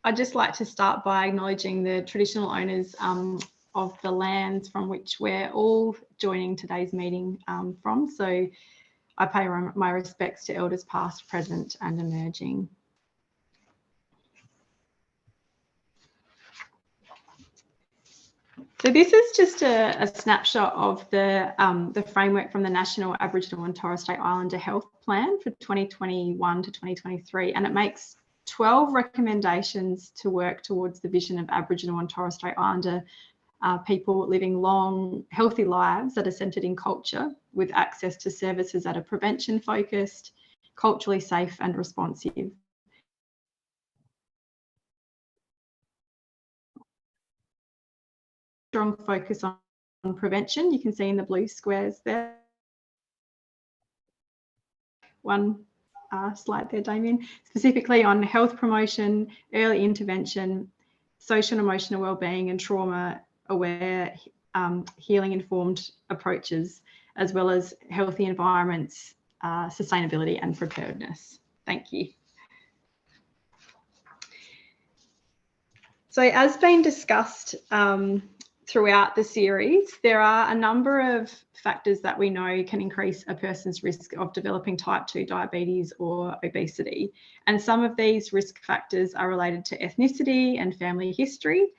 I'd just like to start by acknowledging the traditional owners of the lands from which we're all joining today's meeting from. So I pay my respects to elders past, present and emerging. So this is just a snapshot of the framework from the National Aboriginal and Torres Strait Islander Health Plan for 2021 to 2023, and it makes 12 recommendations to work towards the vision of Aboriginal and Torres Strait Islander people living long, healthy lives that are centred in culture, with access to services that are prevention-focused, culturally safe and responsive. Strong focus on prevention, you can see in the blue squares there. One slide there, Damien, specifically on health promotion, early intervention, social and emotional wellbeing and trauma-aware, healing-informed approaches, as well as healthy environments, sustainability and preparedness. Thank you. So as been discussed throughout the series, there are a number of factors that we know can increase a person's risk of developing type 2 diabetes or obesity. And some of these risk factors are related to ethnicity and family history.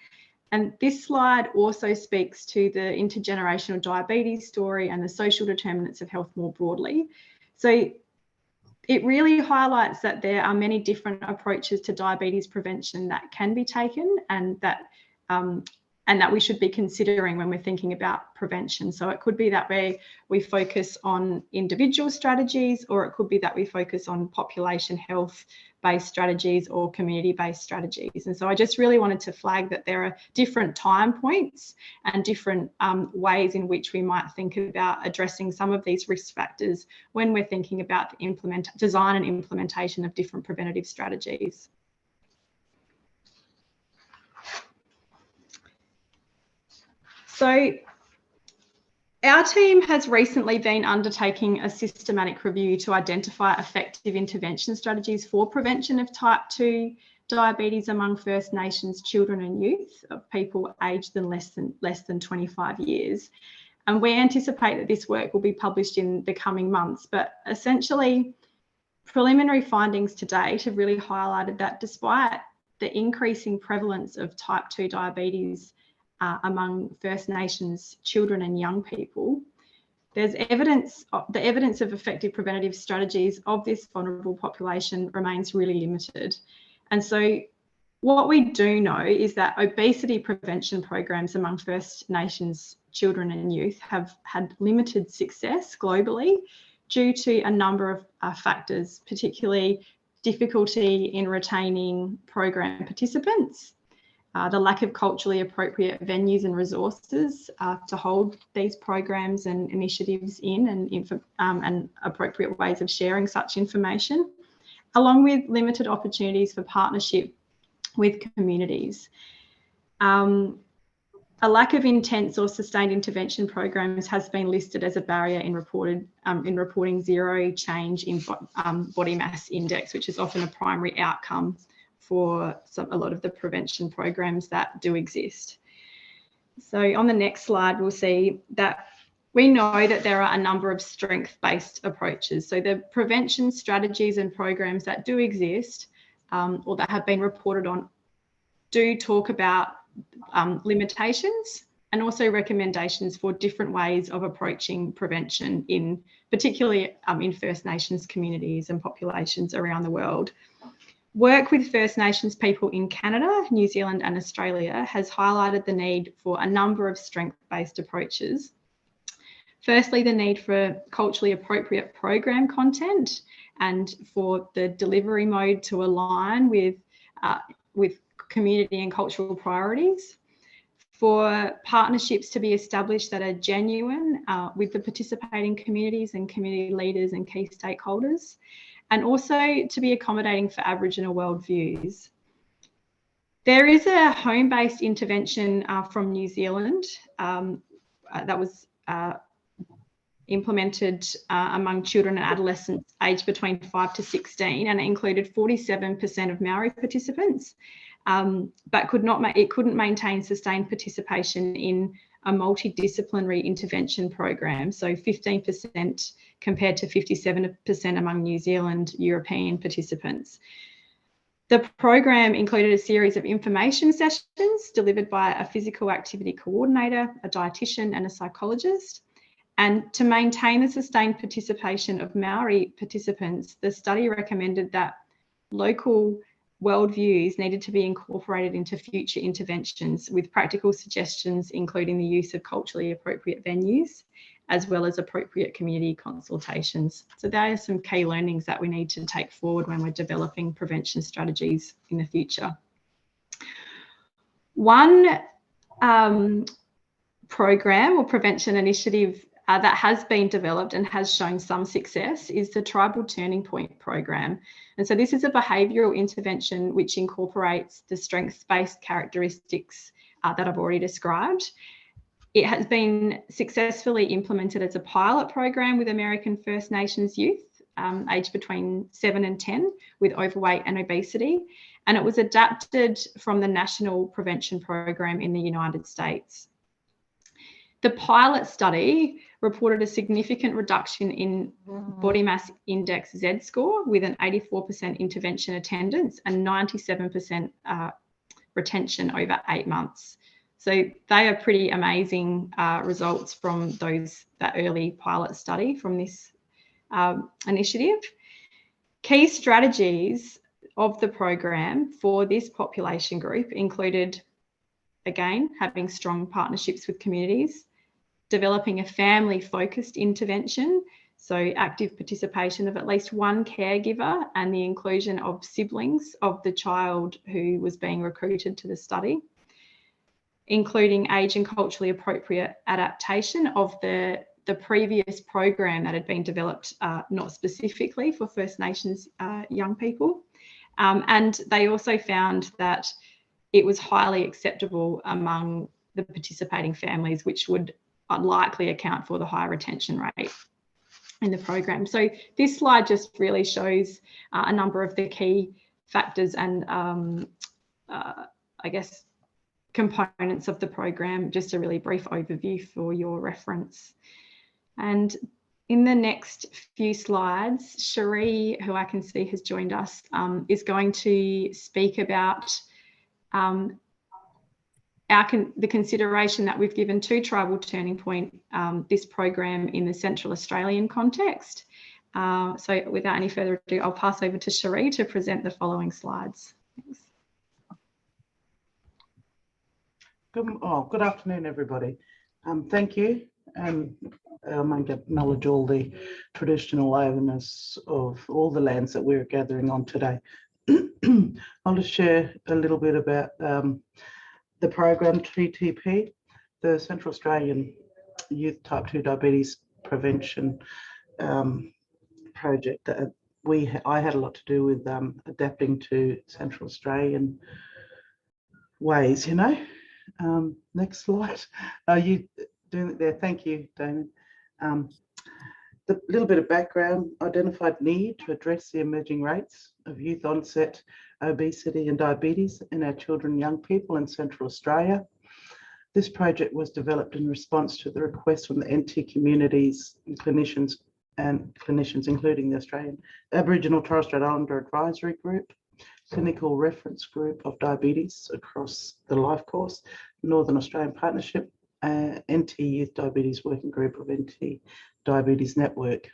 And this slide also speaks to the intergenerational diabetes story and the social determinants of health more broadly. So it really highlights that there are many different approaches to diabetes prevention that can be taken and that we should be considering when we're thinking about prevention. So it could be that we focus on individual strategies, or it could be that we focus on population health-based strategies or community-based strategies. And so I just really wanted to flag that there are different time points and different ways in which we might think about addressing some of these risk factors when we're thinking about the design and implementation of different preventative strategies. So our team has recently been undertaking a systematic review to identify effective intervention strategies for prevention of type 2 diabetes among First Nations children and youth of people aged less than 25 years. And we anticipate that this work will be published in the coming months. But essentially, preliminary findings to date have really highlighted that despite the increasing prevalence of type 2 diabetes among First Nations children and young people, there's evidence, the evidence of effective preventative strategies of this vulnerable population remains really limited. And so what we do know is that obesity prevention programs among First Nations children and youth have had limited success globally due to a number of factors, particularly difficulty in retaining program participants, the lack of culturally appropriate venues and resources to hold these programs and initiatives in, and appropriate ways of sharing such information, along with limited opportunities for partnership with communities. A lack of intense or sustained intervention programs has been listed as a barrier in reporting zero change in body mass index, which is often a primary outcome for a lot of the prevention programs that do exist. So on the next slide, we'll see that we know that there are a number of strength-based approaches. So the prevention strategies and programs that do exist or that have been reported on do talk about limitations and also recommendations for different ways of approaching prevention particularly in First Nations communities and populations around the world. Work with First Nations people in Canada, New Zealand and Australia has highlighted the need for a number of strength-based approaches. Firstly, the need for culturally appropriate program content and for the delivery mode to align with community and cultural priorities. For partnerships to be established that are genuine with the participating communities and community leaders and key stakeholders, and also to be accommodating for Aboriginal worldviews. There is a home-based intervention from New Zealand that was implemented among children and adolescents aged between 5 to 16, and it included 47% of Maori participants, but couldn't maintain sustained participation in a multidisciplinary intervention program, so 15% compared to 57% among New Zealand European participants. The program included a series of information sessions delivered by a physical activity coordinator, a dietitian and a psychologist. And to maintain the sustained participation of Maori participants, the study recommended that local worldviews needed to be incorporated into future interventions, with practical suggestions including the use of culturally appropriate venues, as well as appropriate community consultations. So there are some key learnings that we need to take forward when we're developing prevention strategies in the future. One program or prevention initiative that has been developed and has shown some success is the Tribal Turning Point program. And so this is a behavioural intervention which incorporates the strengths-based characteristics that I've already described. It has been successfully implemented as a pilot program with American First Nations youth aged between 7 and 10 with overweight and obesity. And it was adapted from the National Prevention Program in the United States. The pilot study reported a significant reduction in body mass index Z score with an 84% intervention attendance and 97% retention over 8 months. So they are pretty amazing results from that early pilot study from this initiative. Key strategies of the program for this population group included, again, having strong partnerships with communities, developing a family-focused intervention, so active participation of at least one caregiver and the inclusion of siblings of the child who was being recruited to the study, including age and culturally appropriate adaptation of the previous program that had been developed, not specifically for First Nations young people. And they also found that it was highly acceptable among the participating families, which would likely account for the high retention rate in the program. So this slide just really shows a number of the key factors and I guess components of the program, just a really brief overview for your reference. And in the next few slides, Cherie, who I can see has joined us, is going to speak about the consideration that we've given to Tribal Turning Point, this program in the Central Australian context. So without any further ado, I'll pass over to Cherie to present the following slides. Thanks. Good afternoon, everybody. Thank you. I might acknowledge all the traditional owners of all the lands that we're gathering on today. I'll just share a little bit about the program TTP, the Central Australian Youth Type 2 Diabetes Prevention project that I had a lot to do with adapting to Central Australian ways, you know. Next slide. Are you doing it there? Thank you, Damon. The little bit of background: identified need to address the emerging rates of youth onset obesity and diabetes in our children and young people in Central Australia. This project was developed in response to the request from the NT communities and clinicians, including the Australian Aboriginal Torres Strait Islander Advisory Group, Clinical Reference Group of Diabetes across the life course, Northern Australian Partnership, NT Youth Diabetes Working Group of NT Diabetes Network.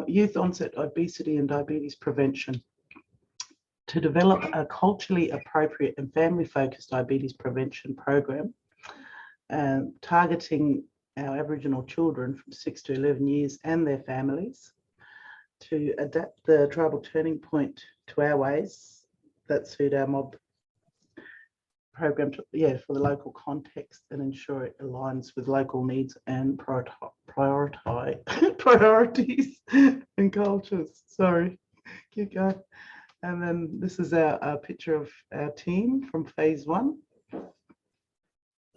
Youth onset obesity and diabetes prevention. To develop a culturally appropriate and family-focused diabetes prevention program, targeting our Aboriginal children from 6 to 11 years and their families, to adapt the Tribal Turning Point to our ways that suit our mob program for the local context and ensure it aligns with local needs and priorities and cultures. Sorry, keep going. And then this is our picture of our team from phase 1.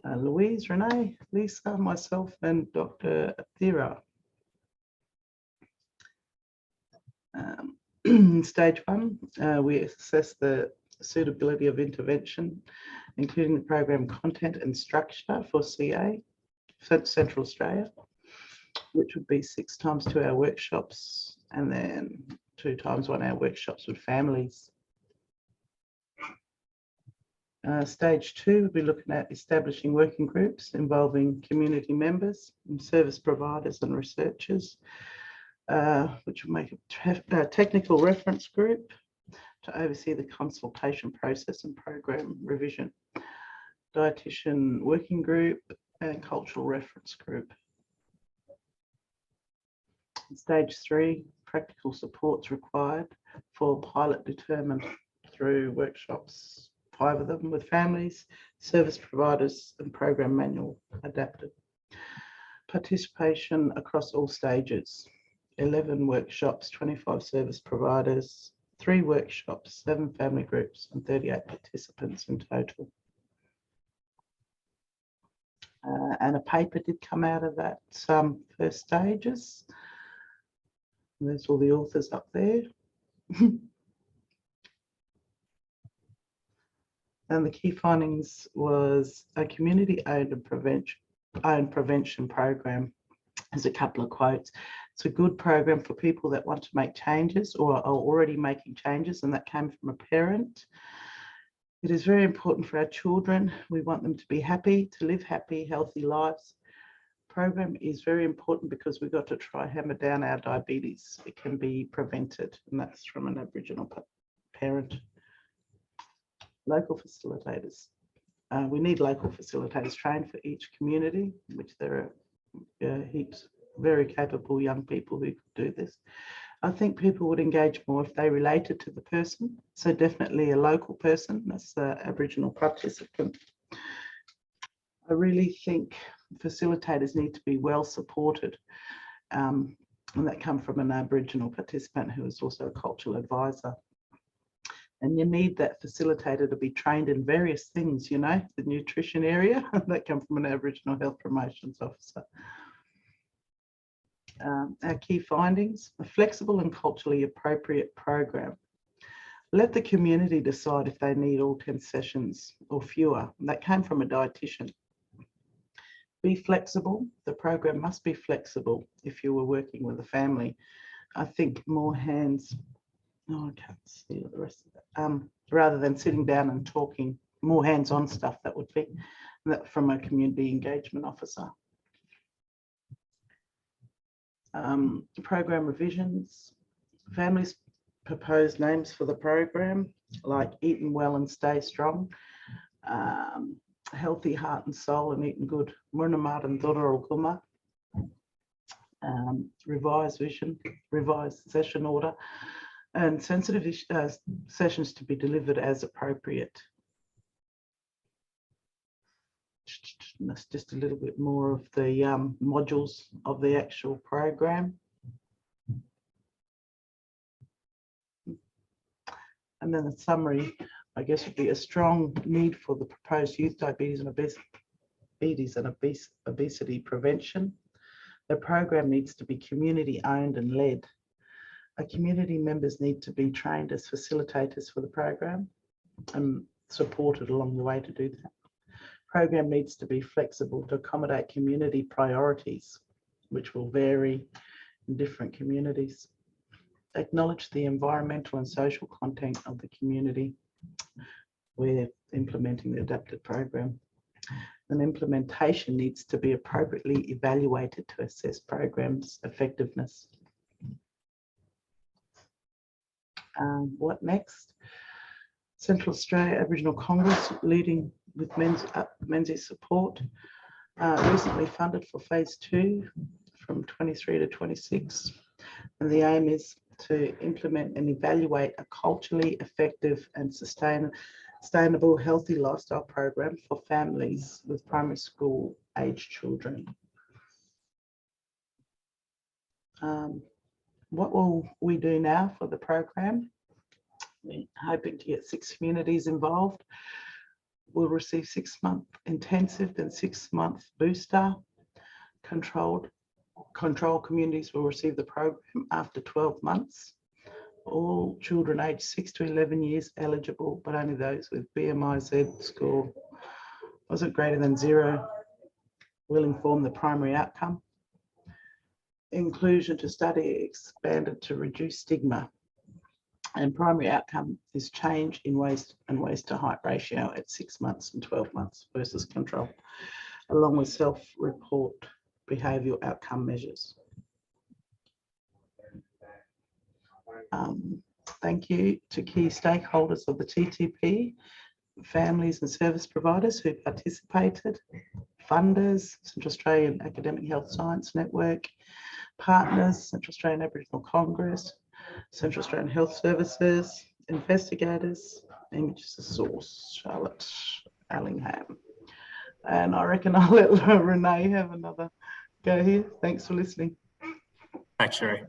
Louise, Renee, Lisa, myself, and Dr. Athira. Stage 1, we assess the suitability of intervention, including the program content and structure for CA, Central Australia, which would be 6 times 2 hour workshops and then 2 times 1 hour workshops with families. Stage 2, we'll be looking at establishing working groups involving community members, and service providers and researchers, which will make a technical reference group to oversee the consultation process and program revision, dietitian working group and cultural reference group. Stage 3, practical supports required for pilot determined through workshops, 5 of them with families, service providers and program manual adapted. Participation across all stages, 11 workshops, 25 service providers, 3 workshops, 7 family groups and 38 participants in total. And a paper did come out of that first stages. And there's all the authors up there. And the key findings was a community-owned and prevention program. There's a couple of quotes. It's a good program for people that want to make changes or are already making changes, and that came from a parent. It is very important for our children. We want them to be happy, to live happy, healthy lives. Program is very important because we've got to try hammer down our diabetes. It can be prevented, and that's from an Aboriginal parent. Local facilitators. We need local facilitators trained for each community, which there are heaps very capable young people who could do this. I think people would engage more if they related to the person. So definitely a local person, that's the Aboriginal participant. I really think facilitators need to be well supported. And that comes from an Aboriginal participant who is also a cultural advisor. And you need that facilitator to be trained in various things, you know, the nutrition area, that comes from an Aboriginal health promotions officer. Our key findings, a flexible and culturally appropriate program. Let the community decide if they need all 10 sessions or fewer. That came from a dietitian. Be flexible. The program must be flexible if you were working with a family. I think more hands, oh, I can't see the rest of it. Rather than sitting down and talking, more hands-on stuff, that would be that from a community engagement officer. Program revisions. Families propose names for the program, like Eating Well and Stay Strong, Healthy Heart and Soul and Eating Good, Murnamat and Dodoro Guma, revised vision, revised session order, and sensitive sessions to be delivered as appropriate. That's just a little bit more of the modules of the actual program. And then the summary, I guess, would be a strong need for the proposed youth diabetes and obesity prevention. The program needs to be community owned and led. Our community members need to be trained as facilitators for the program and supported along the way to do that. Program needs to be flexible to accommodate community priorities, which will vary in different communities. Acknowledge the environmental and social content of the community. We're implementing the adapted program. And implementation needs to be appropriately evaluated to assess programs' effectiveness. What next? Central Australia Aboriginal Congress, leading with Menzies support, recently funded for phase 2 from 23 to 26. And the aim is to implement and evaluate a culturally effective and sustainable healthy lifestyle program for families with primary school age children. What will we do now for the program? We're hoping to get 6 communities involved. will receive 6-month intensive, then 6-month booster. Control communities will receive the program after 12 months. All children aged 6 to 11 years eligible, but only those with BMI-Z score wasn't greater than 0 will inform the primary outcome. Inclusion to study expanded to reduce stigma. And primary outcome is change in waist and waist to height ratio at 6 months and 12 months versus control, along with self-report behavioural outcome measures. Thank you to key stakeholders of the TTP, families and service providers who participated, funders, Central Australian Academic Health Science Network, partners, Central Australian Aboriginal Congress, Central Australian Health Services, investigators, Images the source, Charlotte Allingham. And I reckon I'll let Renee have another go here. Thanks for listening. Thanks, Cherie.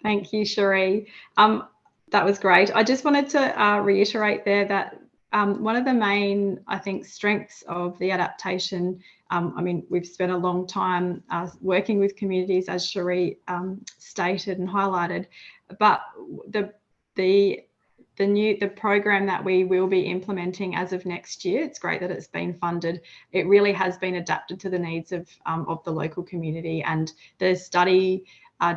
Thank you, Cherie. That was great. I just wanted to reiterate there that one of the main, I think, strengths of the adaptation, I mean, we've spent a long time working with communities, as Cherie stated and highlighted, but the program that we will be implementing as of next year, it's great that it's been funded. It really has been adapted to the needs of the local community, and the study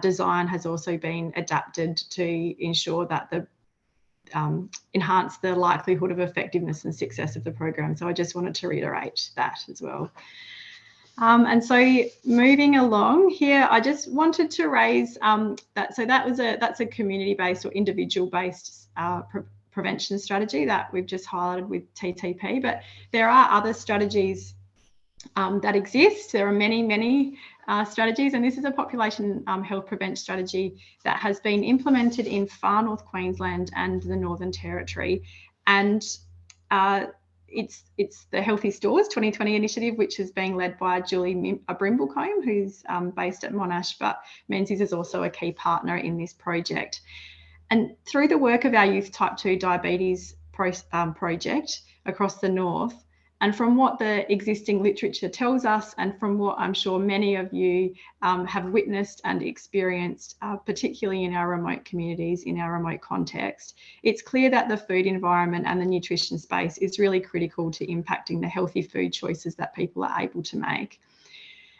design has also been adapted to ensure that the enhance the likelihood of effectiveness and success of the program. So I just wanted to reiterate that as well. And so moving along here, I just wanted to raise that's a community-based or individual-based prevention strategy that we've just highlighted with TTP, but there are other strategies that exist. There are many strategies, and this is a population health prevention strategy that has been implemented in far North Queensland and the Northern Territory, and it's the Healthy Stores 2020 initiative, which is being led by Julie Brimblecombe, who's based at Monash, but Menzies is also a key partner in this project. And through the work of our Youth Type 2 Diabetes project across the North, and from what the existing literature tells us, and from what I'm sure many of you have witnessed and experienced, particularly in our remote communities, in our remote context, it's clear that the food environment and the nutrition space is really critical to impacting the healthy food choices that people are able to make.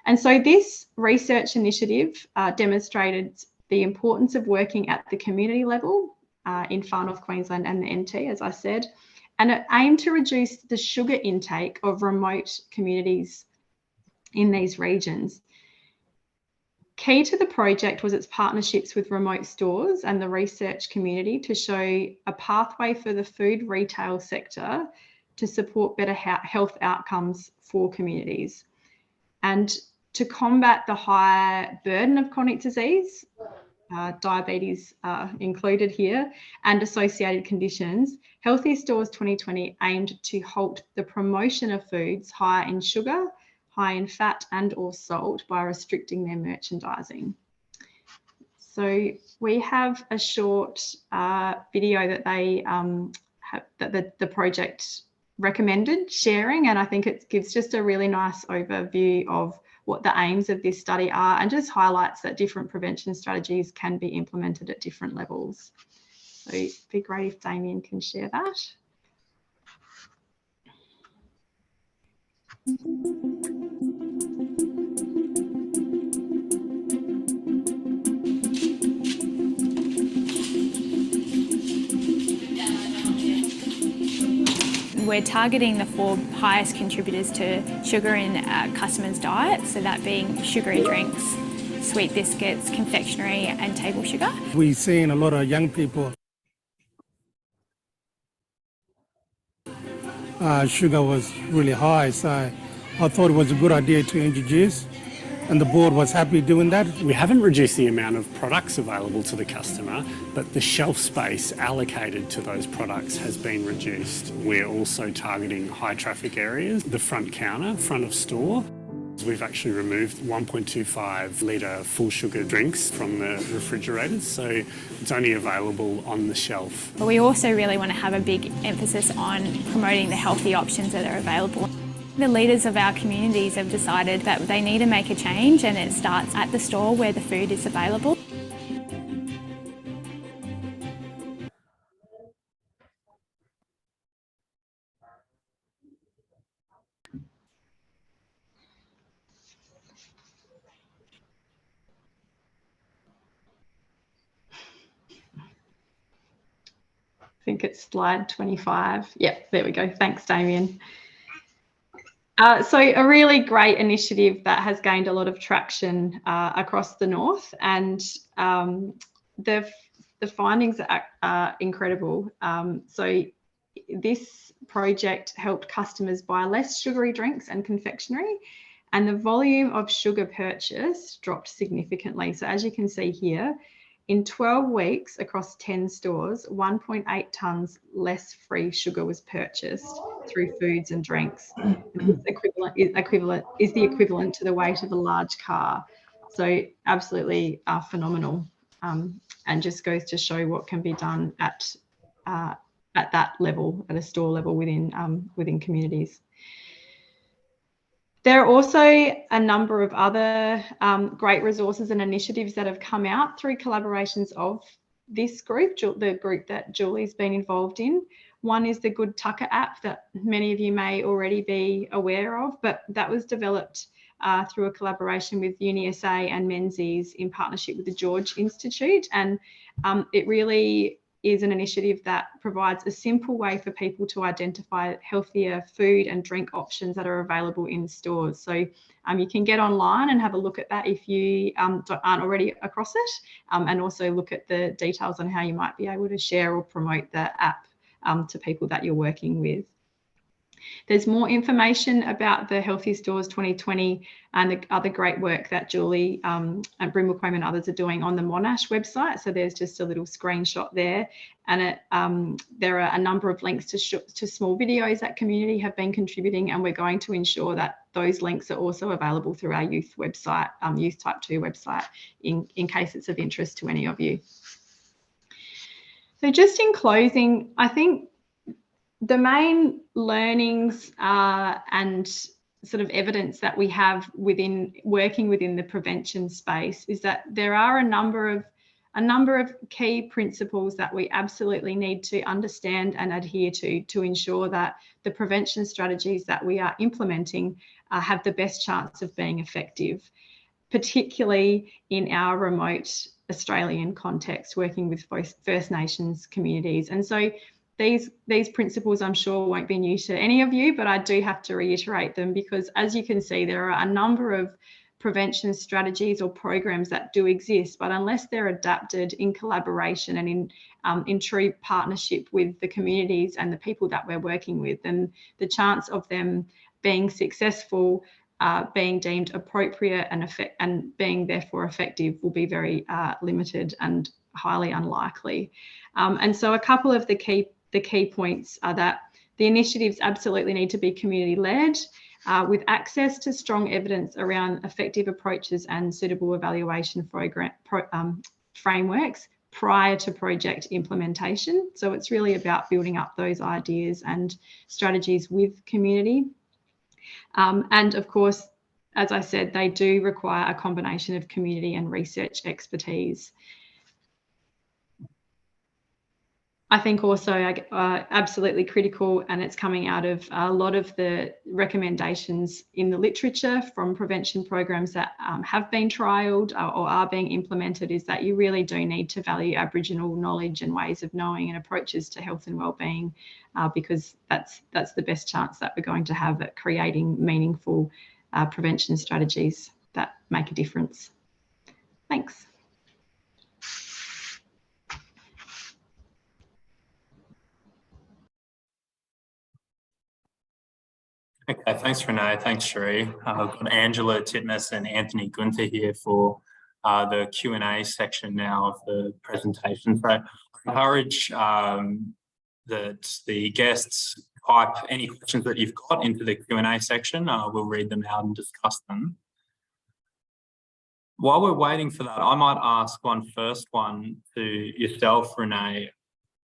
And so this research initiative demonstrated the importance of working at the community level in far North Queensland and the NT, as I said, and it aimed to reduce the sugar intake of remote communities in these regions. Key to the project was its partnerships with remote stores and the research community to show a pathway for the food retail sector to support better health outcomes for communities. And to combat the high burden of chronic disease, diabetes included here, and associated conditions, Healthy Stores 2020 aimed to halt the promotion of foods high in sugar, high in fat and or salt by restricting their merchandising. So we have a short video that they that the project recommended sharing, and I think it gives just a really nice overview of what the aims of this study are, and just highlights that different prevention strategies can be implemented at different levels. So it'd be great if Damien can share that. We're targeting the 4 highest contributors to sugar in customers' diet, so that being sugary drinks, sweet biscuits, confectionery and table sugar. We're seeing a lot of young people. Sugar was really high, so I thought it was a good idea to introduce, and the board was happy doing that. We haven't reduced the amount of products available to the customer, but the shelf space allocated to those products has been reduced. We're also targeting high traffic areas, the front counter, front of store. We've actually removed 1.25 litre full sugar drinks from the refrigerators, so it's only available on the shelf. But we also really want to have a big emphasis on promoting the healthy options that are available. The leaders of our communities have decided that they need to make a change, and it starts at the store where the food is available. I think it's slide 25. Yep, there we go. Thanks, Damien. So a really great initiative that has gained a lot of traction across the north, and the findings are incredible. So this project helped customers buy less sugary drinks and confectionery, and the volume of sugar purchased dropped significantly. So as you can see here, in 12 weeks across 10 stores, 1.8 tonnes less free sugar was purchased through foods and drinks. And this is the equivalent to the weight of a large car. So absolutely phenomenal, and just goes to show what can be done at that level, at a store level within communities. There are also a number of other great resources and initiatives that have come out through collaborations of this group, the group that Julie's been involved in. One is the Good Tucker app that many of you may already be aware of, but that was developed through a collaboration with UniSA and Menzies in partnership with the George Institute. And it really is an initiative that provides a simple way for people to identify healthier food and drink options that are available in stores. So you can get online and have a look at that if you aren't already across it, and also look at the details on how you might be able to share or promote the app to people that you're working with. There's more information about the Healthy Stores 2020 and the other great work that Julie and Bryn McQuaim and others are doing on the Monash website. So there's just a little screenshot there. And there are a number of links to small videos that community have been contributing, and we're going to ensure that those links are also available through our youth website, Youth Type 2 website, in case it's of interest to any of you. So just in closing, I think the main learnings and sort of evidence that we have within working within the prevention space is that there are a number of key principles that we absolutely need to understand and adhere to ensure that the prevention strategies that we are implementing have the best chance of being effective, particularly in our remote Australian context, working with First Nations communities. And so these principles, I'm sure, won't be new to any of you, but I do have to reiterate them because, as you can see, there are a number of prevention strategies or programs that do exist, but unless they're adapted in collaboration and in true partnership with the communities and the people that we're working with, then the chance of them being successful, being deemed appropriate and being therefore effective will be very limited and highly unlikely. And so a couple of the key points are that the initiatives absolutely need to be community-led, with access to strong evidence around effective approaches and suitable evaluation frameworks prior to project implementation. So it's really about building up those ideas and strategies with community. And of course, as I said, they do require a combination of community and research expertise. I think also absolutely critical, and it's coming out of a lot of the recommendations in the literature from prevention programs that have been trialled or are being implemented, is that you really do need to value Aboriginal knowledge and ways of knowing and approaches to health and wellbeing, because that's the best chance that we're going to have at creating meaningful prevention strategies that make a difference. Thanks. Okay, thanks Renee, thanks Cherie. I've got Angela Titmus and Anthony Gunther here for the Q&A section now of the presentation. So I encourage that the guests type any questions that you've got into the Q&A section. We'll read them out and discuss them. While we're waiting for that, I might ask first one to yourself, Renee.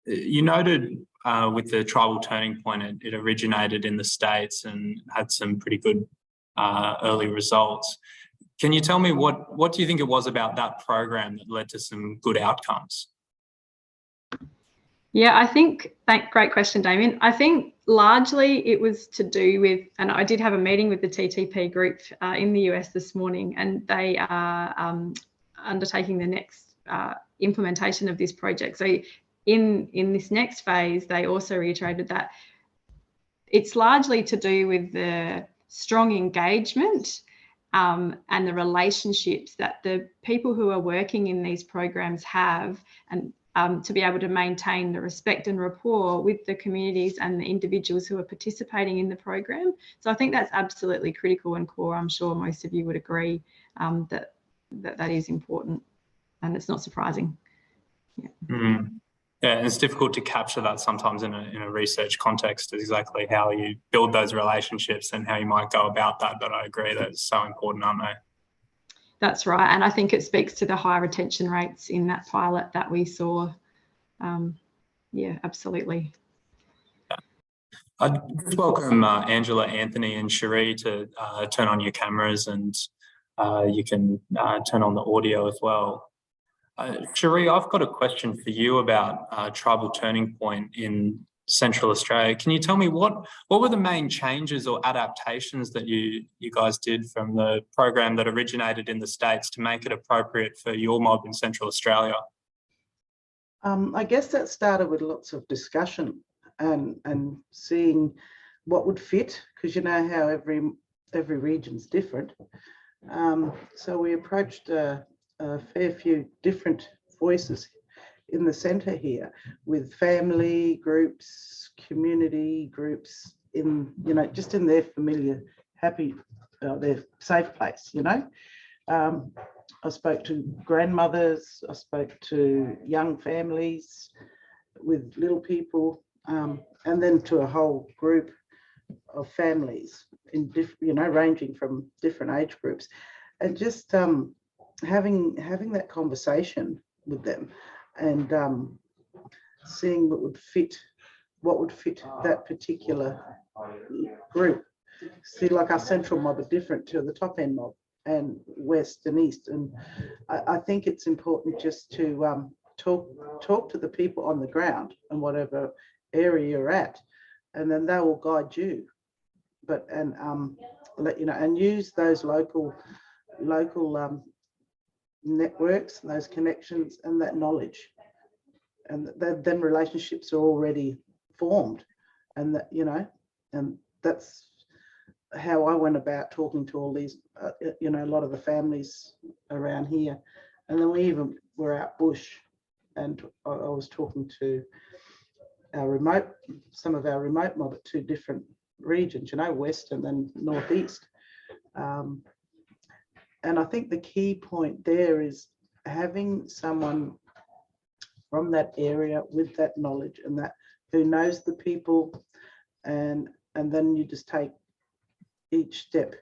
You noted with the tribal turning point, it originated in the States and had some pretty good early results. Can you tell me what do you think it was about that program that led to some good outcomes? Yeah, I think, great question, Damien. I think largely it was to do with, and I did have a meeting with the TTP group in the US this morning, and they are undertaking the next implementation of this project. So in this next phase, they also reiterated that it's largely to do with the strong engagement and the relationships that the people who are working in these programs have, and to be able to maintain the respect and rapport with the communities and the individuals who are participating in the program. So I think that's absolutely critical and core. I'm sure most of you would agree that is important, and it's not surprising. Yeah. Yeah, and it's difficult to capture that sometimes in a research context, exactly how you build those relationships and how you might go about that. But I agree that it's so important, aren't they? That's right. And I think it speaks to the high retention rates in that pilot that we saw. Yeah, absolutely. I'd just welcome Angela, Anthony and Cherie to turn on your cameras, and you can turn on the audio as well. Cherie, I've got a question for you about Tribal Turning Point in Central Australia. Can you tell me what were the main changes or adaptations that you guys did from the program that originated in the States to make it appropriate for your mob in Central Australia? I guess that started with lots of discussion and seeing what would fit, because you know how every region's different. So we approached a fair few different voices in the centre here, with family groups, community groups, in just in their familiar, happy, their safe place. I spoke to grandmothers, I spoke to young families with little people, and then to a whole group of families in ranging from different age groups, and just having that conversation with them, and seeing what would fit that particular group. See, like our central mob are different to the top end mob, and west and east, and I think it's important just to talk to the people on the ground and whatever area you're at, and then they will guide you. But let you know, and use those local networks, those connections, and that knowledge, and then relationships are already formed, and that and that's how I went about talking to all these, a lot of the families around here. And then we even were out bush, and I was talking to some of our remote mob at two different regions, west and then northeast. And I think the key point there is having someone from that area with that knowledge and that who knows the people, and then you just take each step,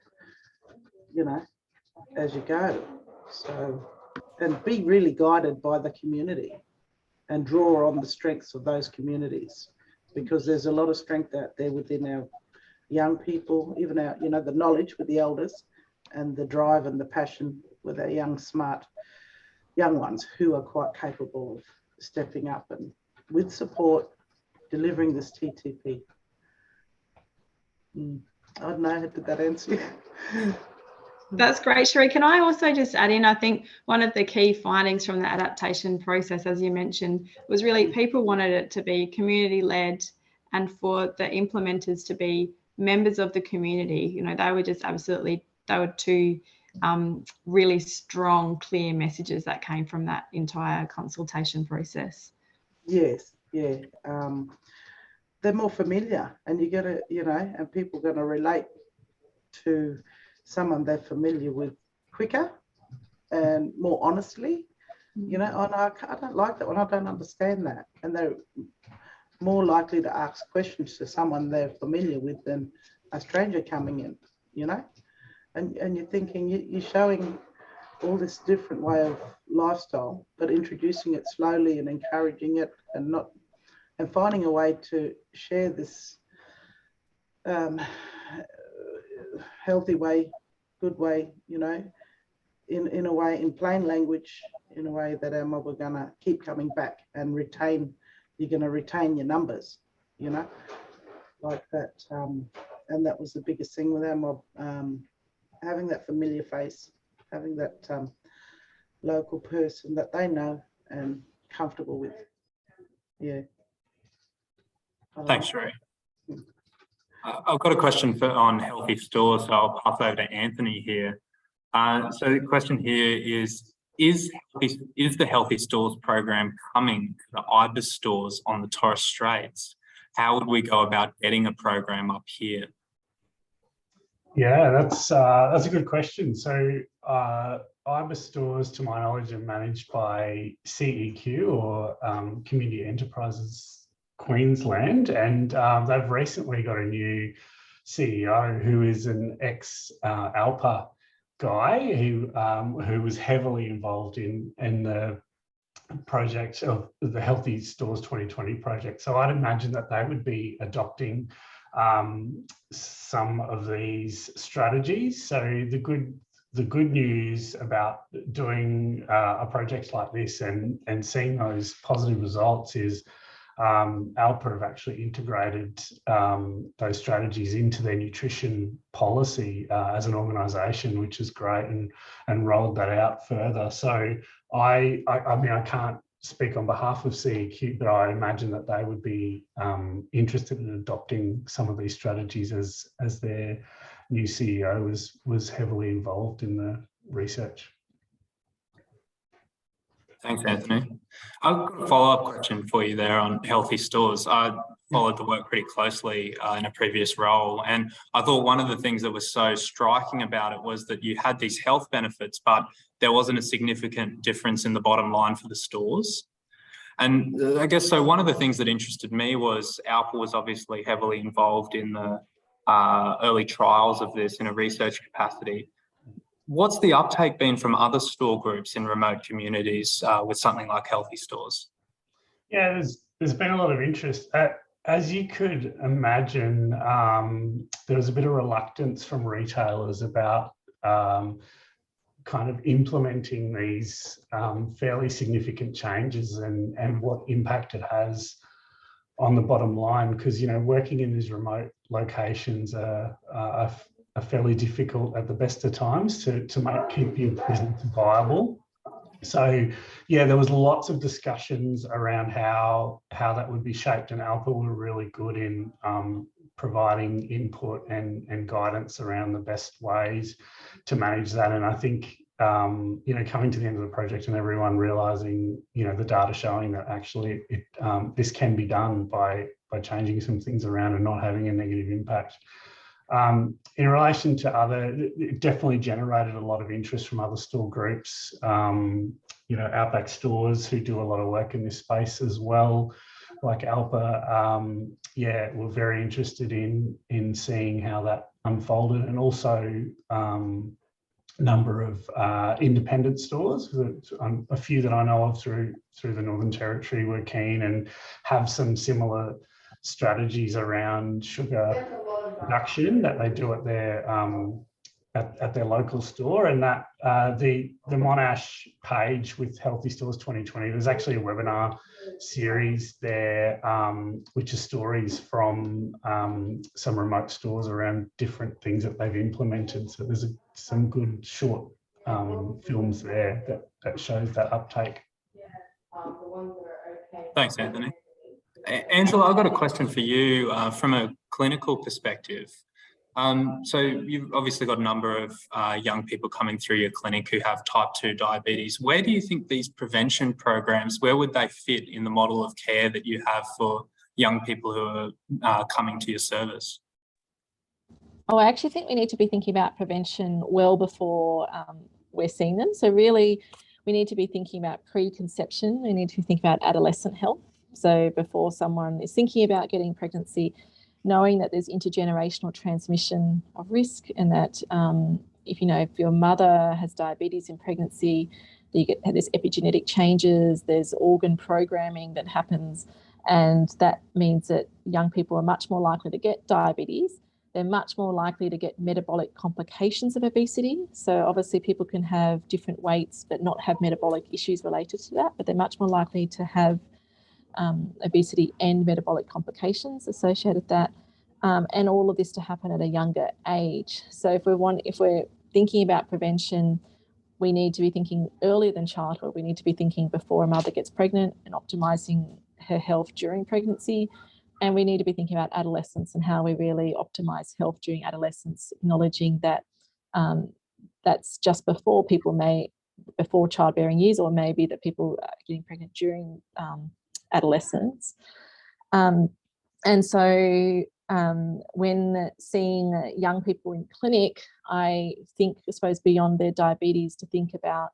as you go. So, and be really guided by the community and draw on the strengths of those communities, because there's a lot of strength out there within our young people, even our, the knowledge with the elders, and the drive and the passion with our young, smart young ones who are quite capable of stepping up and with support, delivering this TTP. I don't know, did that answer you? That's great, Cherie. Can I also just add in, I think one of the key findings from the adaptation process, as you mentioned, was really people wanted it to be community-led, and for the implementers to be members of the community. They were just they were two really strong, clear messages that came from that entire consultation process. Yes, yeah. They're more familiar, and you got to, and people are going to relate to someone they're familiar with quicker and more honestly. I don't like that one, I don't understand that, and more likely to ask questions to someone they're familiar with than a stranger coming in, you know? And you're thinking, you're showing all this different way of lifestyle, but introducing it slowly and encouraging it and finding a way to share this healthy way, good way, you know, in a way, in plain language, in a way that our mob are going to keep coming back and retain, you're going to retain your numbers, you know, like that. And that was the biggest thing with our mob, having that familiar face, having that local person that they know and comfortable with. Yeah. Thanks, Sheree. I've got a question on healthy stores, so I'll pass over to Anthony here. So the question here is the Healthy Stores program coming to the IBIS stores on the Torres Straits? How would we go about getting a program up here? Yeah, that's a good question. So IBIS stores, to my knowledge, are managed by CEQ, or Community Enterprises Queensland, and they've recently got a new CEO who is an ex-ALPA guy who was heavily involved in the project of the Healthy Stores 2020 project. So I'd imagine that they would be adopting some of these strategies. So the good news about doing a project like this and seeing those positive results is ALPA have actually integrated those strategies into their nutrition policy as an organisation, which is great, and rolled that out further. So I mean, I can't speak on behalf of CEQ, but I imagine that they would be interested in adopting some of these strategies as their new CEO was heavily involved in the research. Thanks, Anthony. I've got a follow-up question for you there on healthy stores. I followed the work pretty closely in a previous role, and I thought one of the things that was so striking about it was that you had these health benefits, but there wasn't a significant difference in the bottom line for the stores. And I guess so one of the things that interested me was ALPA was obviously heavily involved in the early trials of this in a research capacity. What's the uptake been from other store groups in remote communities with something like Healthy Stores? Yeah, there's been a lot of interest. As you could imagine, there was a bit of reluctance from retailers about kind of implementing these fairly significant changes and what impact it has on the bottom line, because, you know, working in these remote locations are fairly difficult at the best of times to keep your business viable. So yeah, there was lots of discussions around how that would be shaped, and ALPA were really good in providing input and guidance around the best ways to manage that. And I think you know, coming to the end of the project and everyone realizing, you know, the data showing that actually this can be done by changing some things around and not having a negative impact. In relation to it definitely generated a lot of interest from other store groups, you know, Outback Stores, who do a lot of work in this space as well, like ALPA. Yeah, we're very interested in seeing how that unfolded, and also number of independent stores. A few that I know of through the Northern Territory were keen and have some similar strategies around sugar production that they do at their local store. And that the Monash page with Healthy Stores 2020, there's actually a webinar series there, which is stories from some remote stores around different things that they've implemented. So there's some good short films there that shows that uptake. Thanks, Anthony. Angela, I've got a question for you from a clinical perspective. So you've obviously got a number of young people coming through your clinic who have type 2 diabetes. Where do you think these prevention programs, where would they fit in the model of care that you have for young people who are coming to your service? Oh, I actually think we need to be thinking about prevention well before we're seeing them. So really, we need to be thinking about preconception. We need to be thinking about adolescent health. So before someone is thinking about getting pregnancy, knowing that there's intergenerational transmission of risk, and that if your mother has diabetes in pregnancy, there's epigenetic changes, there's organ programming that happens, and that means that young people are much more likely to get diabetes. They're much more likely to get metabolic complications of obesity. So obviously people can have different weights but not have metabolic issues related to that, but they're much more likely to have obesity and metabolic complications associated with that, and all of this to happen at a younger age. So if we're thinking about prevention, we need to be thinking earlier than childhood. We need to be thinking before a mother gets pregnant and optimising her health during pregnancy. And we need to be thinking about adolescence and how we really optimise health during adolescence, acknowledging that that's just before childbearing years, or maybe that people are getting pregnant during adolescence. And so when seeing young people in clinic, I suppose beyond their diabetes, to think about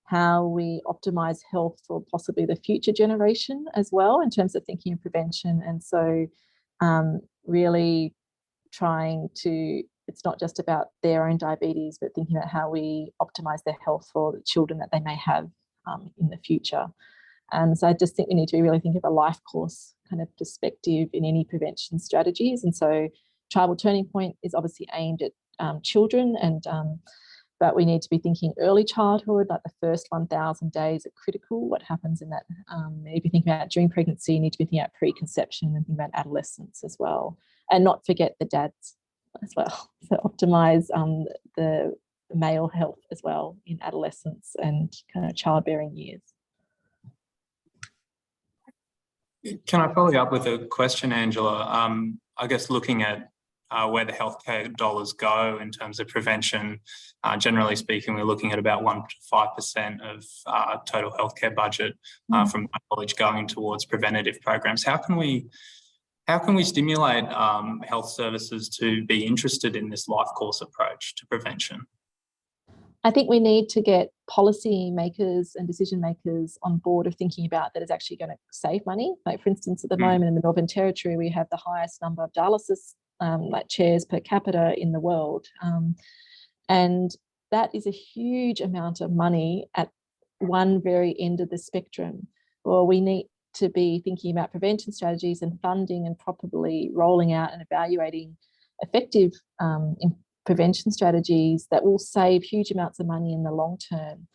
how we optimise health for possibly the future generation as well, in terms of thinking of prevention. And so really trying to, it's not just about their own diabetes, but thinking about how we optimise their health for the children that they may have in the future. And so I just think we need to really think of a life course kind of perspective in any prevention strategies. And so Tribal Turning Point is obviously aimed at children, and but we need to be thinking early childhood, like the first 1,000 days are critical. What happens in that? If you think about during pregnancy, you need to be thinking about preconception and think about adolescence as well, and not forget the dads as well. So optimise the male health as well in adolescence and kind of childbearing years. Can I follow up with a question, Angela? I guess looking at where the healthcare dollars go in terms of prevention, generally speaking, we're looking at about 1 to 5% of total healthcare budget, from my knowledge, going towards preventative programs. How can we stimulate health services to be interested in this life course approach to prevention? I think we need to get policy makers and decision makers on board of thinking about that is actually going to save money. Like, for instance, at the moment in the Northern Territory, we have the highest number of dialysis chairs per capita in the world. And that is a huge amount of money at one very end of the spectrum. Well, we need to be thinking about prevention strategies and funding and properly rolling out and evaluating effective prevention strategies that will save huge amounts of money in the long term.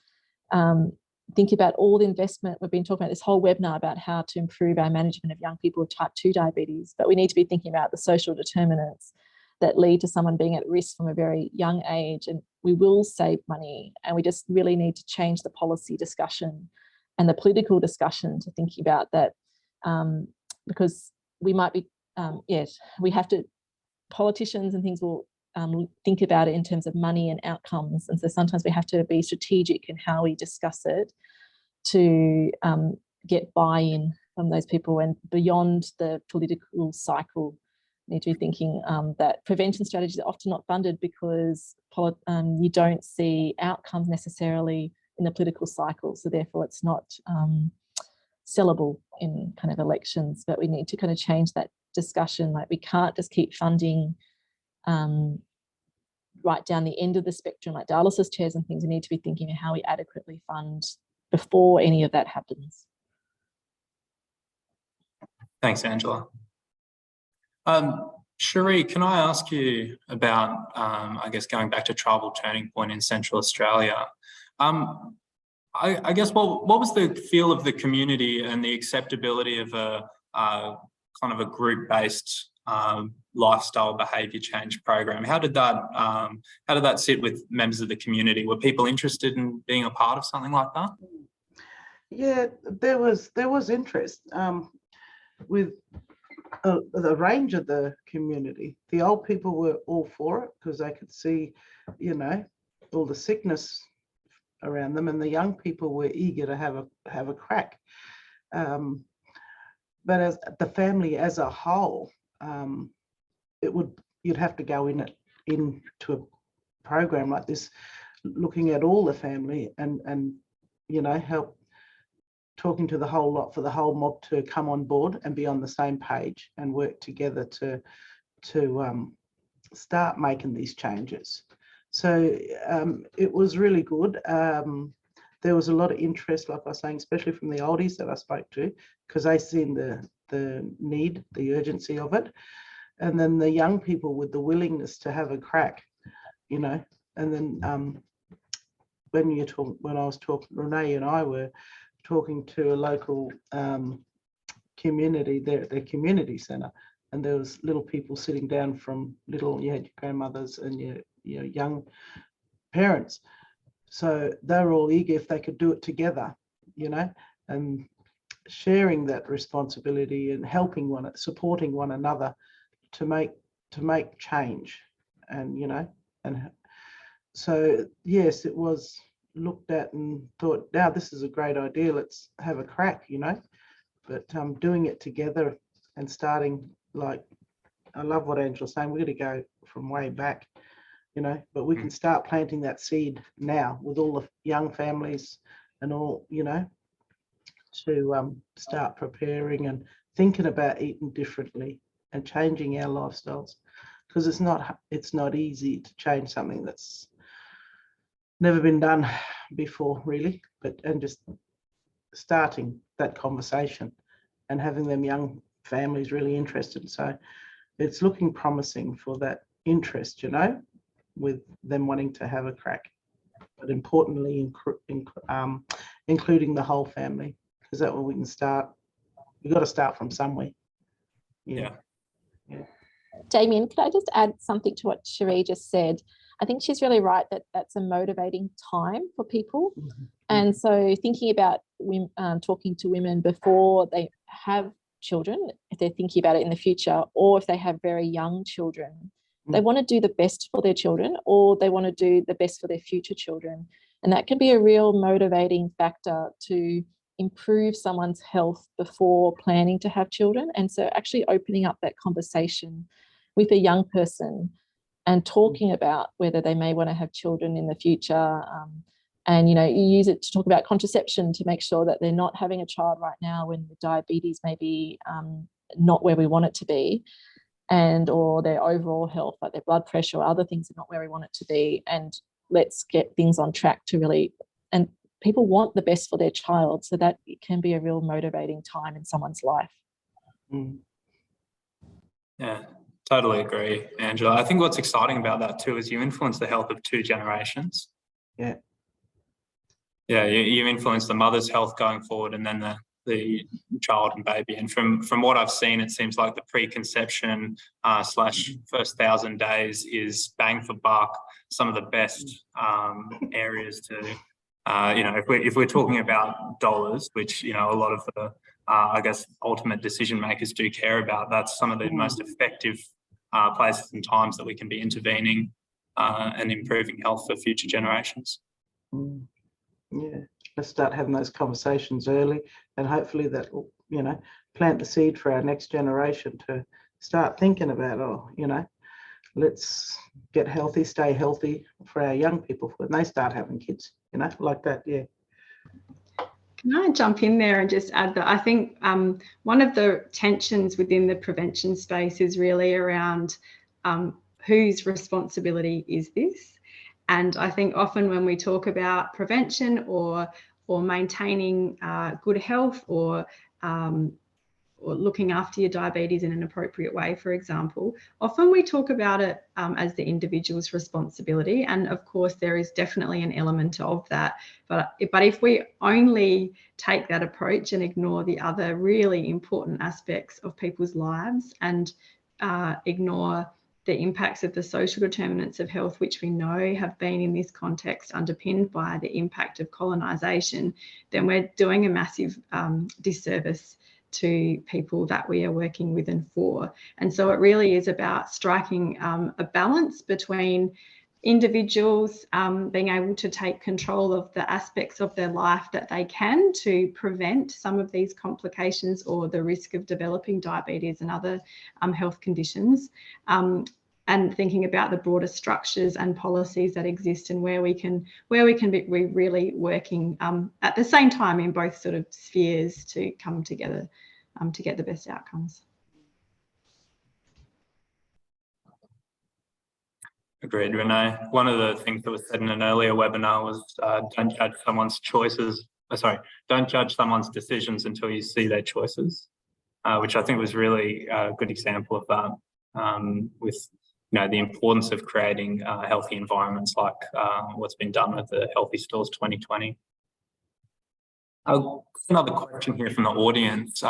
Think about all the investment. We've been talking about this whole webinar about how to improve our management of young people with type 2 diabetes, but we need to be thinking about the social determinants that lead to someone being at risk from a very young age, and we will save money. And we just really need to change the policy discussion and the political discussion to thinking about that, because we might be, we have to, politicians and things will think about it in terms of money and outcomes. And so sometimes we have to be strategic in how we discuss it to get buy-in from those people, and beyond the political cycle, need to be thinking that prevention strategies are often not funded because you don't see outcomes necessarily in the political cycle. So therefore it's not sellable in kind of elections, but we need to kind of change that discussion. Like, we can't just keep funding right down the end of the spectrum, like dialysis chairs and things. We need to be thinking of how we adequately fund before any of that happens. Thanks, Angela. Cherie, can I ask you about, I guess, going back to Tribal Turning Point in Central Australia? I guess what was the feel of the community and the acceptability of a kind of a group-based lifestyle behaviour change program? How did that sit with members of the community? Were people interested in being a part of something like that? Yeah, there was interest with the range of the community. The old people were all for it because they could see, all the sickness around them, and the young people were eager to have a crack. But as the family as a whole, you'd have to go into a program like this, looking at all the family and help talking to the whole lot for the whole mob to come on board and be on the same page and work together to start making these changes. So it was really good. There was a lot of interest, like I was saying, especially from the oldies that I spoke to, because they seen the need, the urgency of it. And then the young people with the willingness to have a crack, you know. And then when I was talking, Renee and I were talking to a local community there at their community centre, and there was little people sitting down from little, you had your grandmothers and your young parents. So they were all eager if they could do it together, you know, and sharing that responsibility and helping supporting one another to make change. And, you know, and so, yes, it was looked at and thought, now this is a great idea, let's have a crack, you know. But doing it together and starting, like, I love what Angela's saying, we're going to go from way back, you know, but we can start planting that seed now with all the young families and all, you know, to start preparing and thinking about eating differently and changing our lifestyles, because it's not easy to change something that's never been done before, really. And just starting that conversation and having them young families really interested. So it's looking promising for that interest, you know, with them wanting to have a crack, but importantly, including the whole family, because that's where we can start. We've got to start from somewhere. Yeah. Damien, could I just add something to what Cherie just said? I think she's really right that that's a motivating time for people. Mm-hmm. And so thinking about talking to women before they have children, if they're thinking about it in the future, or if they have very young children, they want to do the best for their children, or they want to do the best for their future children. And that can be a real motivating factor to improve someone's health before planning to have children. And so actually opening up that conversation with a young person and talking about whether they may want to have children in the future. And, you know, you use it to talk about contraception to make sure that they're not having a child right now when the diabetes may be not where we want it to be, and or their overall health, like their blood pressure or other things are not where we want it to be. And let's get things on track to really, and people want the best for their child, so that it can be a real motivating time in someone's life. Yeah, totally agree, Angela. I think what's exciting about that too is you influence the health of 2 generations. Yeah. Yeah, you influence the mother's health going forward, and then the child and baby. And from what I've seen, it seems like the preconception / first 1,000 days is bang for buck, some of the best areas to, you know, if we're talking about dollars, which, you know, a lot of the, I guess, ultimate decision makers do care about, that's some of the most effective places and times that we can be intervening and improving health for future generations. Yeah, let's start having those conversations early, and hopefully that will, you know, plant the seed for our next generation to start thinking about, oh, you know, let's get healthy, stay healthy for our young people when they start having kids, you know, like that. Yeah. Can I jump in there and just add that I think one of the tensions within the prevention space is really around whose responsibility is this? And I think often when we talk about prevention or maintaining good health or looking after your diabetes in an appropriate way, for example, often we talk about it as the individual's responsibility. And of course, there is definitely an element of that. But if we only take that approach and ignore the other really important aspects of people's lives and ignore the impacts of the social determinants of health, which we know have been in this context underpinned by the impact of colonisation, then we're doing a massive disservice to people that we are working with and for. And so it really is about striking a balance between individuals being able to take control of the aspects of their life that they can to prevent some of these complications or the risk of developing diabetes and other health conditions, and thinking about the broader structures and policies that exist and where we can be really working at the same time in both sort of spheres to come together to get the best outcomes. Agreed, Renee. One of the things that was said in an earlier webinar was don't judge someone's choices. Don't judge someone's decisions until you see their choices, which I think was really a good example of that. With the importance of creating healthy environments like what's been done with the Healthy Stores 2020. Another question here from the audience.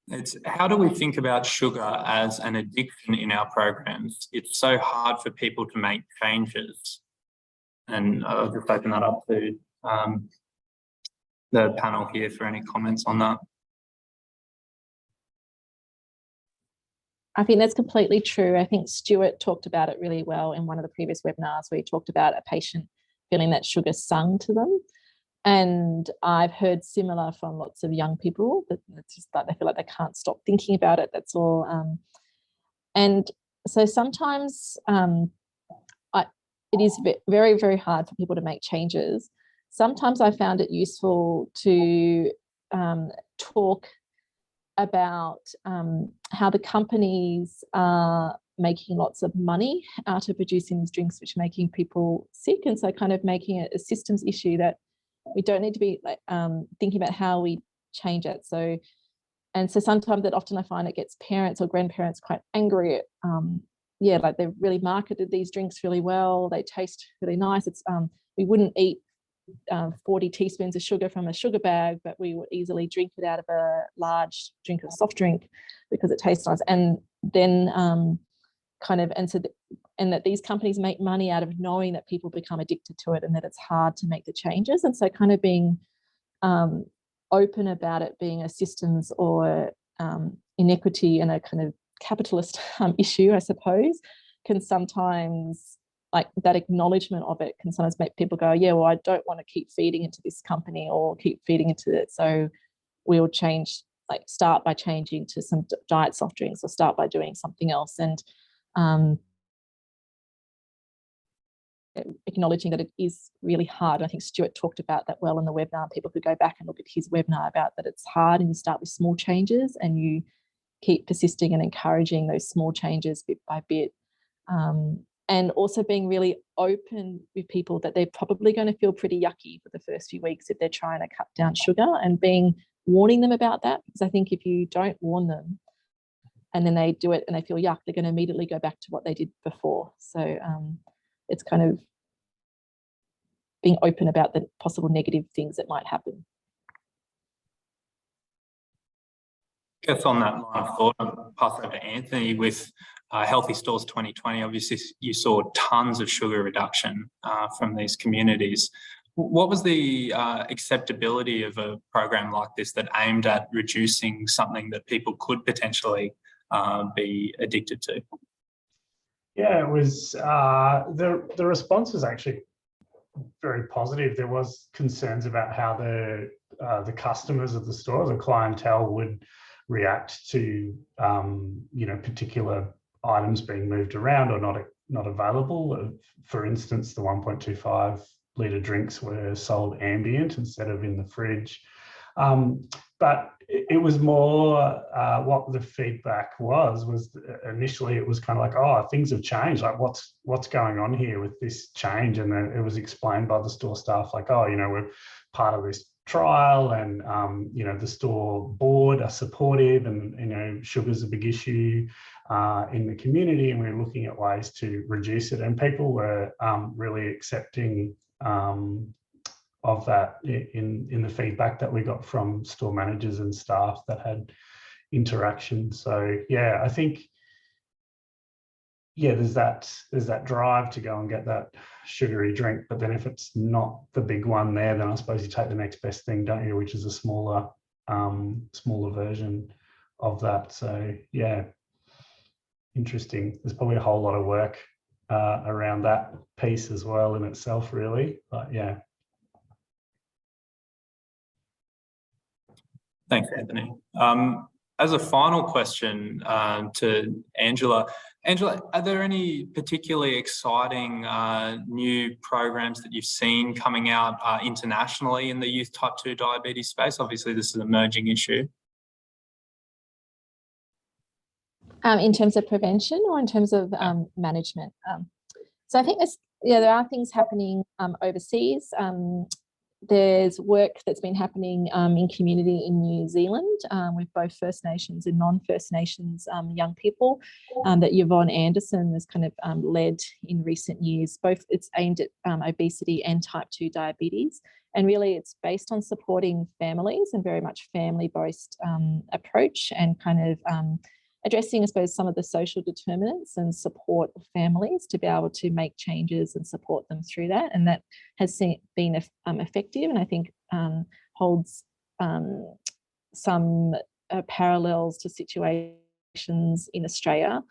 It's how do we think about sugar as an addiction in our programs? It's so hard for people to make changes. And I'll just open that up to the panel here for any comments on that. I think that's completely true. I think Stuart talked about it really well in one of the previous webinars where he talked about a patient feeling that sugar sung to them. And I've heard similar from lots of young people, that it's just like they feel like they can't stop thinking about it. That's all. And so sometimes it is very, very hard for people to make changes. Sometimes I found it useful to talk about how the companies are making lots of money out of producing these drinks which are making people sick, and so kind of making it a systems issue that we don't need to be like thinking about how we change it. So sometimes that often I find it gets parents or grandparents quite angry at like they've really marketed these drinks really well, they taste really nice. It's we wouldn't eat 40 teaspoons of sugar from a sugar bag, but we would easily drink it out of a large drink of soft drink because it tastes nice. And then and that these companies make money out of knowing that people become addicted to it and that it's hard to make the changes. And so kind of being open about it being a systems or inequity and a kind of capitalist issue, I suppose, can sometimes, like that acknowledgement of it can sometimes make people go, yeah, well, I don't want to keep feeding into this company or keep feeding into it. So we'll change, like start by changing to some diet soft drinks or start by doing something else. And acknowledging that it is really hard. I think Stuart talked about that well in the webinar. People could go back and look at his webinar about that it's hard, and you start with small changes and you keep persisting and encouraging those small changes bit by bit. And also being really open with people that they're probably going to feel pretty yucky for the first few weeks if they're trying to cut down sugar, and warning them about that. Because I think if you don't warn them and then they do it and they feel yuck, they're going to immediately go back to what they did before. So it's kind of being open about the possible negative things that might happen. I guess on that line of thought, I'll pass over to Anthony with Healthy Stores 2020. Obviously, you saw tons of sugar reduction from these communities. What was the acceptability of a program like this that aimed at reducing something that people could potentially be addicted to? Yeah, it was the response was actually very positive. There was concerns about how the customers of the store, the clientele, would react to particular items being moved around or not available. For instance, the 1.25 litre drinks were sold ambient instead of in the fridge. But it was more what the feedback was initially it was kind of like, oh, things have changed. Like what's going on here with this change? And then it was explained by the store staff like, oh, we're part of this trial, and the store board are supportive, and sugar's a big issue in the community, and we're looking at ways to reduce it. And people were really accepting of that in the feedback that we got from store managers and staff that had interaction. So yeah, I think there's that drive to go and get that sugary drink, but then if it's not the big one there, then I suppose you take the next best thing, don't you, which is a smaller version of that. So yeah, interesting. There's probably a whole lot of work around that piece as well in itself, really, but yeah. Thanks, Anthony. As a final question to Angela, Angela, are there any particularly exciting new programs that you've seen coming out internationally in the youth type 2 diabetes space? Obviously, this is an emerging issue. In terms of prevention or in terms of management? So I think there are things happening overseas. There's work that's been happening in community in New Zealand with both First Nations and non-First Nations young people that Yvonne Anderson has kind of led in recent years. Both it's aimed at obesity and type 2 diabetes. And really it's based on supporting families and very much family-based approach and kind of addressing, I suppose, some of the social determinants and support of families to be able to make changes and support them through that. And that has been effective, and I think holds some parallels to situations in Australia.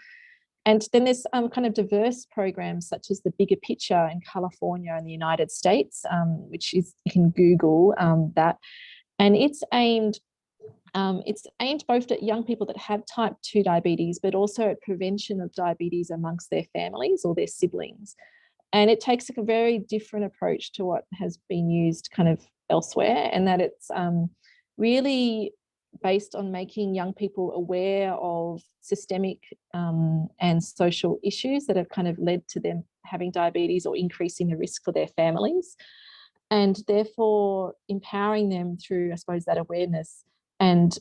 And then there's kind of diverse programs such as the Bigger Picture in California and the United States, which is, you can Google that. And it's aimed both at young people that have type 2 diabetes, but also at prevention of diabetes amongst their families or their siblings. And it takes a very different approach to what has been used kind of elsewhere, and that it's really based on making young people aware of systemic and social issues that have kind of led to them having diabetes or increasing the risk for their families, and therefore empowering them through, I suppose, that awareness. And,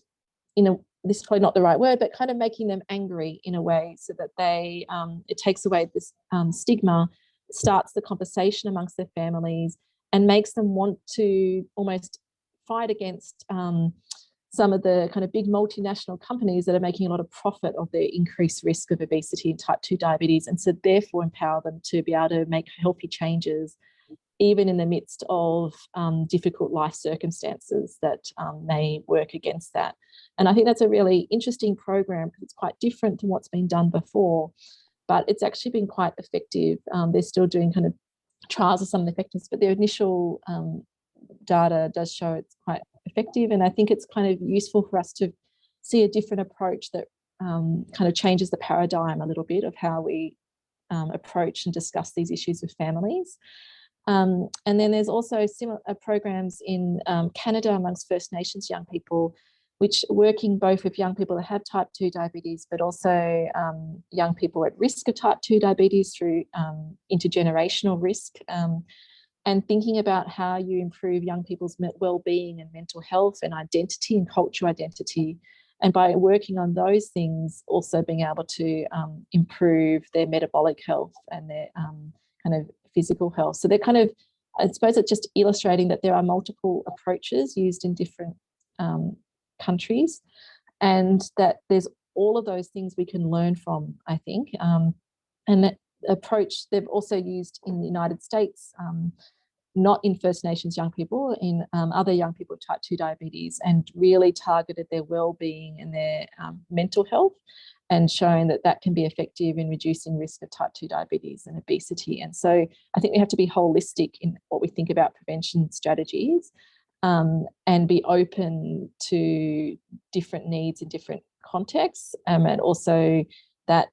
this is probably not the right word, but kind of making them angry in a way so that they, it takes away this stigma, starts the conversation amongst their families and makes them want to almost fight against some of the kind of big multinational companies that are making a lot of profit of their increased risk of obesity and type 2 diabetes. And so therefore empower them to be able to make healthy changes even in the midst of difficult life circumstances that may work against that. And I think that's a really interesting program because it's quite different to what's been done before, but it's actually been quite effective. They're still doing kind of trials of some of the effectiveness, but their initial data does show it's quite effective. And I think it's kind of useful for us to see a different approach that kind of changes the paradigm a little bit of how we approach and discuss these issues with families. And then there's also similar programs in Canada amongst First Nations young people, which working both with young people that have type 2 diabetes, but also young people at risk of type 2 diabetes through intergenerational risk, and thinking about how you improve young people's well-being and mental health and identity and cultural identity. And by working on those things, also being able to improve their metabolic health and their kind of physical health. So they're kind of, I suppose it's just illustrating that there are multiple approaches used in different countries, and that there's all of those things we can learn from, I think. And that approach they've also used in the United States, not in First Nations young people, in other young people with type 2 diabetes, and really targeted their well-being and their mental health, and showing that that can be effective in reducing risk of type 2 diabetes and obesity. And so I think we have to be holistic in what we think about prevention strategies, and be open to different needs in different contexts, and also that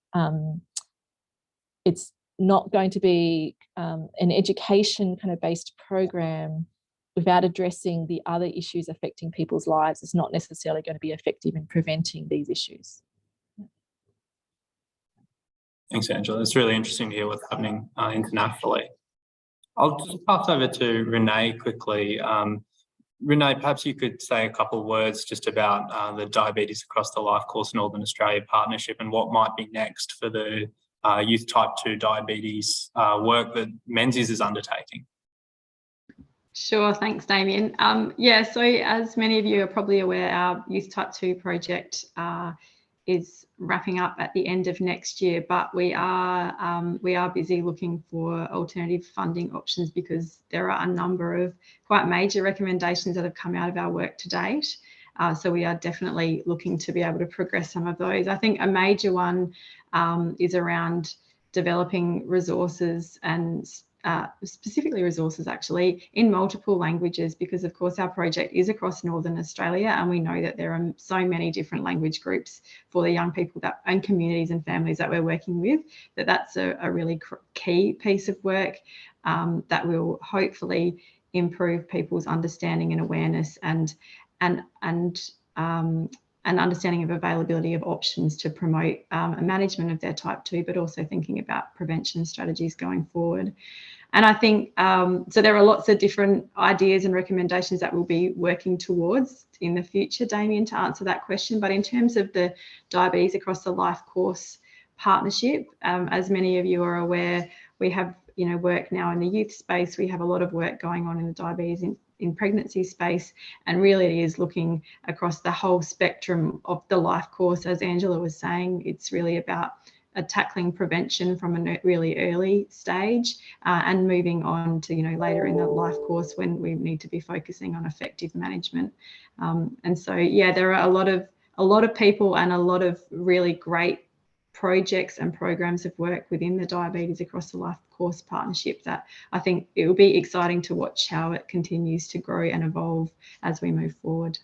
it's not going to be an education kind of based program without addressing the other issues affecting people's lives. It's not necessarily going to be effective in preventing these issues. Thanks, Angela. It's really interesting to hear what's happening internationally. I'll just pass over to Renee quickly. Renee, perhaps you could say a couple of words just about the Diabetes Across the Life Course Northern Australia partnership and what might be next for the youth type 2 diabetes work that Menzies is undertaking. Sure, thanks, Damien. Yeah, so as many of you are probably aware, our Youth Type 2 project is wrapping up at the end of next year, but we are busy looking for alternative funding options because there are a number of quite major recommendations that have come out of our work to date. So we are definitely looking to be able to progress some of those. I think a major one is around developing resources and specifically resources actually, in multiple languages, because of course our project is across Northern Australia, and we know that there are so many different language groups for the young people that and communities and families that we're working with, that's a really key piece of work that will hopefully improve people's understanding and awareness and an understanding of availability of options to promote a management of their type 2, but also thinking about prevention strategies going forward. And I think, so there are lots of different ideas and recommendations that we'll be working towards in the future, Damien, to answer that question. But in terms of the Diabetes Across the Life Course partnership, as many of you are aware, we have work now in the youth space. We have a lot of work going on in the diabetes in pregnancy space, and really it is looking across the whole spectrum of the life course. As Angela was saying, it's really about tackling prevention from a really early stage and moving on to later in the life course when we need to be focusing on effective management. And so yeah, there are a lot of people and a lot of really great projects and programs of work within the Diabetes Across the Life Course partnership that I think it will be exciting to watch how it continues to grow and evolve as we move forward.